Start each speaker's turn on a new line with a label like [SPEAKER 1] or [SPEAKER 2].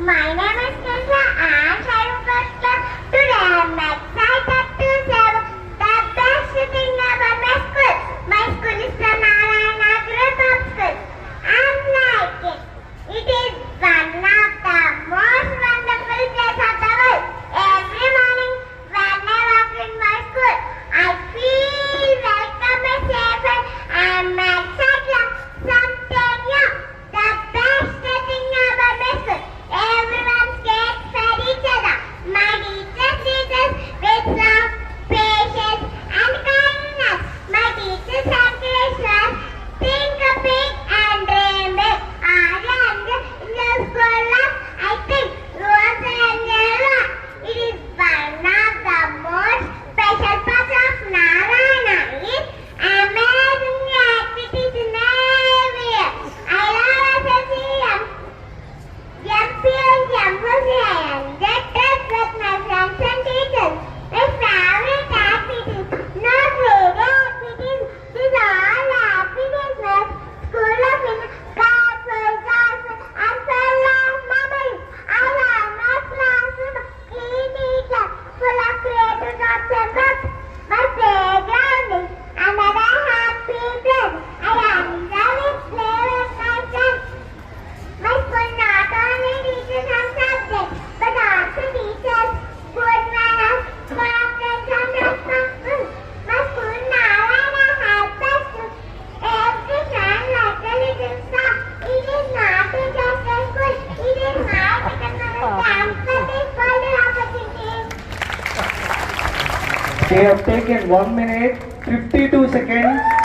[SPEAKER 1] My name is Nisha and I am first class. Today I am excited to serve the best thing about my school. My school is the Narayana Group of Schools. I like it. It is one of the most wonderful places of the world. Every morning when I walk in my school, I feel welcome and safe and I am excited. Something new. The best thing about my school. Everyone cares for each other. My teachers teach us with love, patience, and kindness. My teachers encourage us think big and dream big. And in the school life, I think rules and laws. It is one of the most special parts of Narayana. It is amazing activities in every year. I love SSCM. MP and Jambuzi, I enjoy trips with my friends and teachers. My favorite activities, not radio activities, these are all activities like school of carpet, and full of memories. I love my classroom, clean teacher, full of creative thoughts and books. My playground is another happy place. I enjoy with play with my friends. My school not only teaches some subjects, but also teaches good manners, confidence, and responsibility. My school Narayana helps us to every time like a little star. It is not just a school, it is my second campus for the opportunity.
[SPEAKER 2] They have taken 1 minute 52 seconds.